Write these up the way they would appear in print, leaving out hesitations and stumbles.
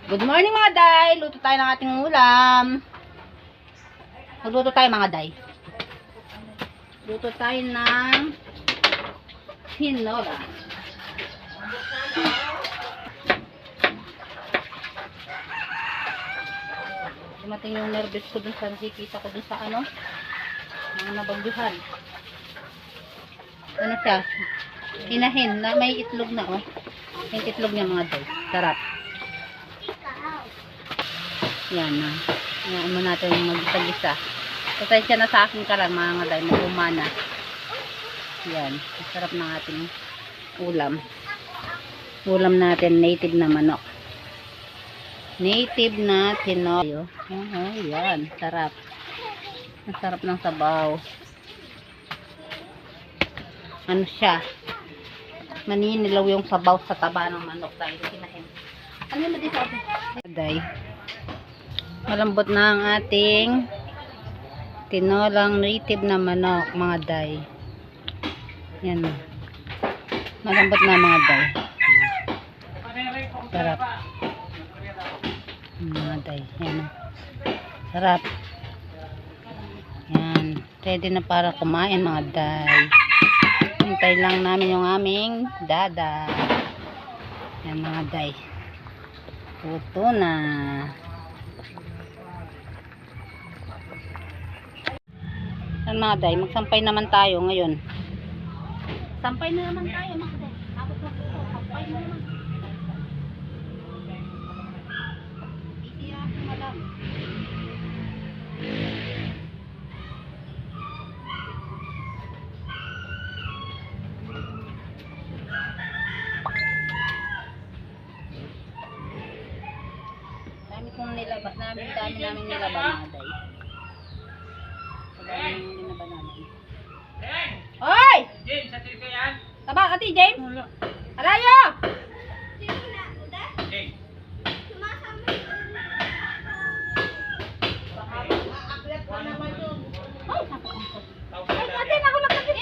Good morning mga day. Luto tayo ng ating ulam. Magluto tayo mga day. Luto tayo ng tinola. Dumating yung nervous ko dun sa nakikita ko dun sa mga nabagyuhan. Ano siya? Inahin na may itlog na May itlog niya mga day. Sarap. Yan na. Yan mo natin mag-isa-gisa. Pasensya na sa akin ka lang mga day. Mag-umana. Yan. Sarap ng ating ulam. Ulam natin native na manok. Native na tinola. Yan. Sarap. Ang sarap ng sabaw. Ano siya? Maninilaw yung sabaw sa taba ng manok dahil kinahin. Ano yung dito? Day. Malambot na ang ating tinolang native na manok, mga day. Yan. Malambot na mga day. Sarap. Mga day. Yan. Sarap. Yan. Ready na para kumain mga day. Hintay lang namin yung aming dada. Yan mga day. Luto na. Yan mga day, magsampay naman tayo ngayon. Sampay na naman tayo mga day. Tapos na po, sampay na naman. Iiyak na lang. Dami kong nilabas, dami namin nilabas mga day. Hoy! James, sa trip yan? Taba ati, James? Alayo! James. Ay, ate, ako nakakit.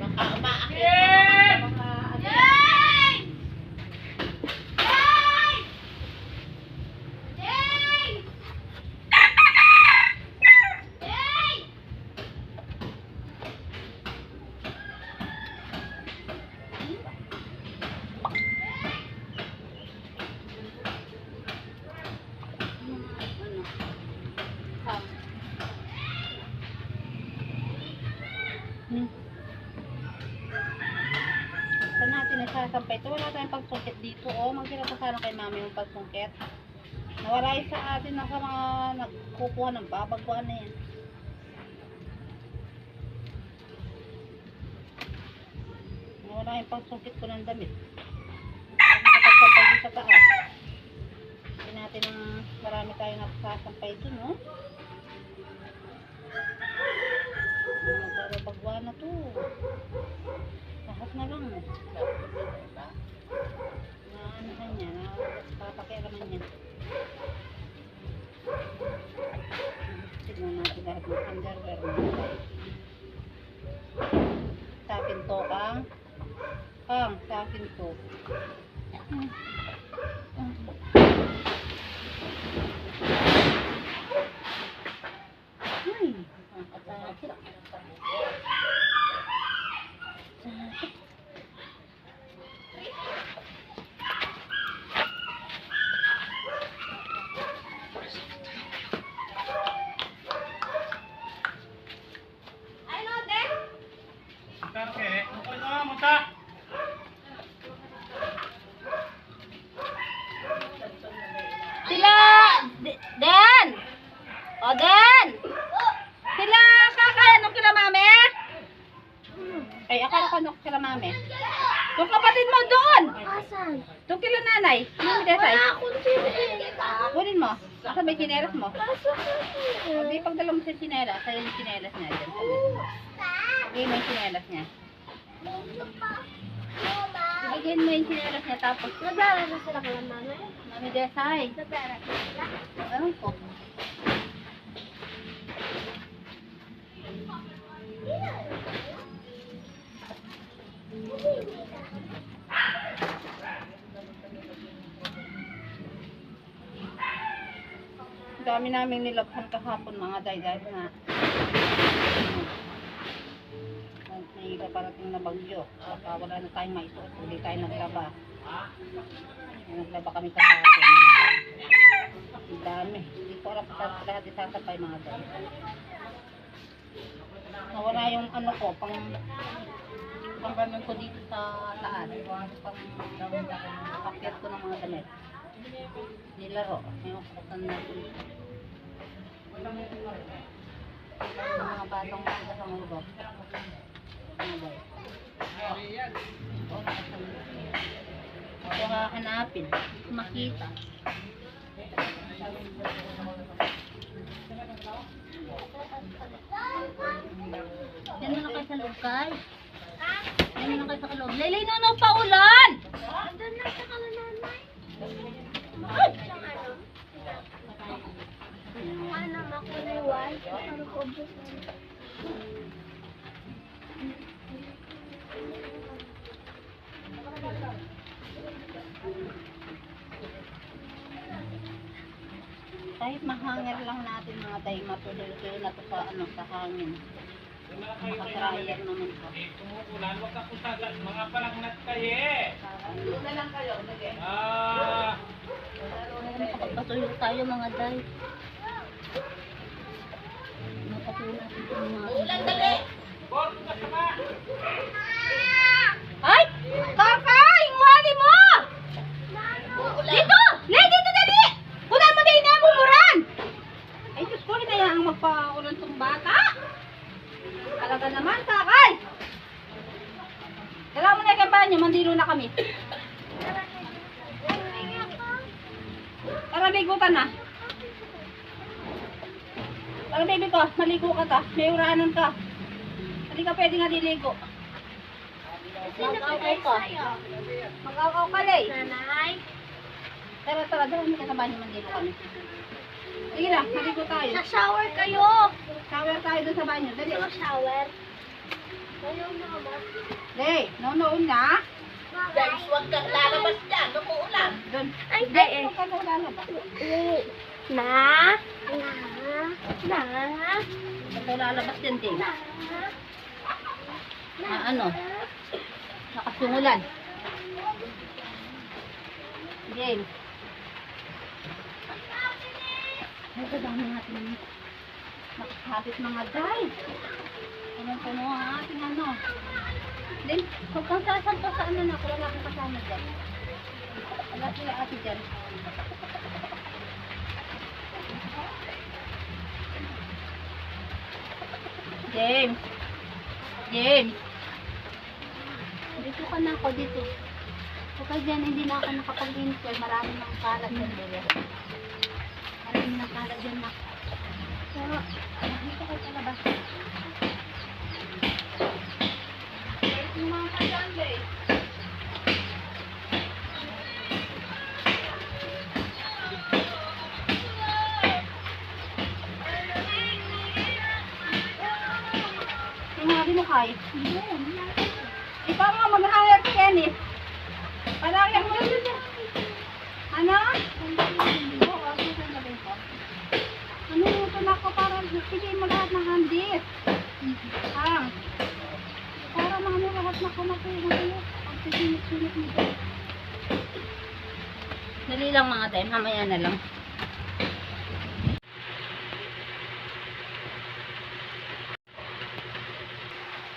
Baka umaakit. Saan natin nasasampay ito? Wala tayong pagsungkit dito. Magkira pa sana kay mami yung pagsungkit. Nawala yung sa atin na sa mga nagkukuha ng babagkuhan na yan. Nawala yung pagsungkit ko ng damit. Nakapagsampay dito sa taas. Hindi natin ang marami tayong nagsasampay dun, no? Nagbabagwa na to. Lahat na lang. Naanahan niya. Papakialaman niya. Tignan natin lahat ng underwear mo. Sa akin to, Kang. Kang, sa akin to. Ay, nakakatakot. Okay. Ano muta? Sila! Den! O, Den! Sila! Kakaano kila mami? Ay, akala ko ano kila mami. Yung kapatid mo doon! Asan? Yung kila nanay. Mami Desay. Wala akong sinila. Kunin mo. Asa may chinelas mo? Pasok kasi. Hindi, pagdala mo sa chinelas. Sa'yo yung chinelas niya dyan. Ibigay mo yung chinelas niya. Ibigay mo yung chinelas niya tapos. Naglalaro sila kay mama. Mami Desay. Naglalaro sila. Ewan ko. dami namin nilabhan kahapon mga day dahil na may parating na bagyo. Saka wala na tayong maisuot. Hindi tayo naglaba. Naglaba kami kahapon. Ang dami. Hindi ko alam sa lahat isasapay mga day. Nawala yung ano ko, pang ganun ko dito sa taan. Pang kapit ko ng mga damit. Nilaro. Yung kukutan natin. Mga batang mga sa mga bag. Mga bag. Ito nga hanapin. Makita. Yan na kayo sa loob, Kay. Yan na kayo sa loob. Laylay na pa ulan! Doon na sa kalananay. Ay! Ano, makuliwan. Ano ko ba? Kahit mahangir lang natin mga tayo, matuloy-tuloy na to sa, ano, sa hangin. Makatryer naman to. Tumuulan, huwag ka pusagan. Mga palangnat kayo eh. Una lang kayo, lagi. Makapagpatuloy tayo mga day. Makapatuloy natin itong mga... Ulan, dali! Bordo ka sama! Ay! Kakay! Wali mo! Dito! Lay, dito dali! Kunan mo din na mumuran! Ay, Diyos ko, hindi na ang magpaulan tong bata. Talaga naman, kakay! Dala mo na kay banyo, mandilo na kami. Tara, bigutan na. Tara, baby ko, maligo ka ta. May uranan ka. Hindi ka pwede nga diligo. Mag-akaw ka. Mag-akaw ka, Lay. Nanay. Tara, tara, dala mo sa banyo, mandilo kami. Sige na, maligo tayo. Sa shower kayo. Shower tayo doon sa banyo. Dali. Sa shower. Kayo na ba? Lay, noon na. Guys, huwag kang lalabas dyan. Umuulan. Doon. Ay, Lay, eh. huwag ka na lalabas. Na. Huwag ka lalabas yan, Ting. Ano? Nakasungulan. Game. Ay, kadami natin nakakapit mga guys. Punong-puno ang ating ano. Then, huwag kang sasampa sa ano na. Wala akong kasama dyan. Wala sila ate dyan. James. James. Dito ka na ako dito. Huwag ka dyan, hindi na ako nakapag-insert. Marami ng kalat dyan. Marami ng kalat dyan na. Pero, dito kayo sa labas. Yung mga kalan, guys. Yung mga binukay. Ikaw nga, mag-hire ka yan eh. Palakyan mo yun. Ano? Ano yung tulak ko para sige mo lahat ng handis. Para mga lahat na kumakuha kayo. Ang sisinit-sinit mo. Dali lang mga time, mamaya na lang.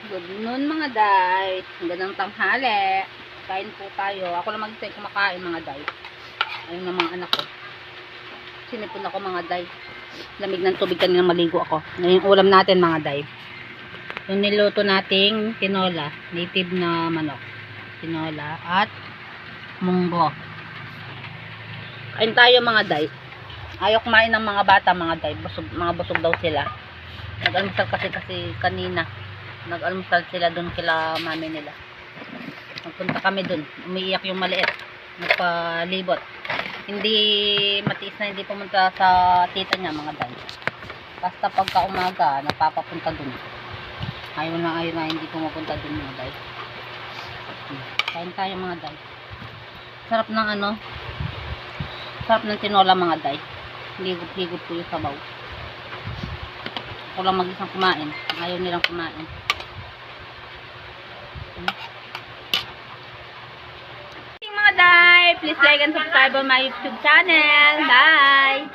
Good noon mga day. Magandang tanghali. Kain po tayo. Ako lang mag-tay kumakain mga day. Ayun ng mga anak ko. Sinipon ako mga day. Lamig ng tubig kanina maligo ako. Ngayon ulam natin mga day. Yung niluto nating tinola. Native na manok. Tinola at munggo. Kain tayo mga day. Ayaw kumain ng mga bata mga day. Mga busog daw sila. Nag-almusal kasi kanina. Nag-almusal sila doon kila mami nila. Nagpunta kami doon. Umiiyak yung maliit. Nagpalibot. Hindi matiis na hindi pumunta sa tita niya mga day. Basta pagka umaga, napapapunta doon. Ayaw na hindi pumupunta doon mga day. Kain tayo mga day. Sarap ng ano. Sarap ng tinola mga day. Ligot-ligot po yung sabaw. Ako lang mag-isang kumain. Ayaw nilang kumain. Mga day, please like and subscribe on my YouTube channel. Bye!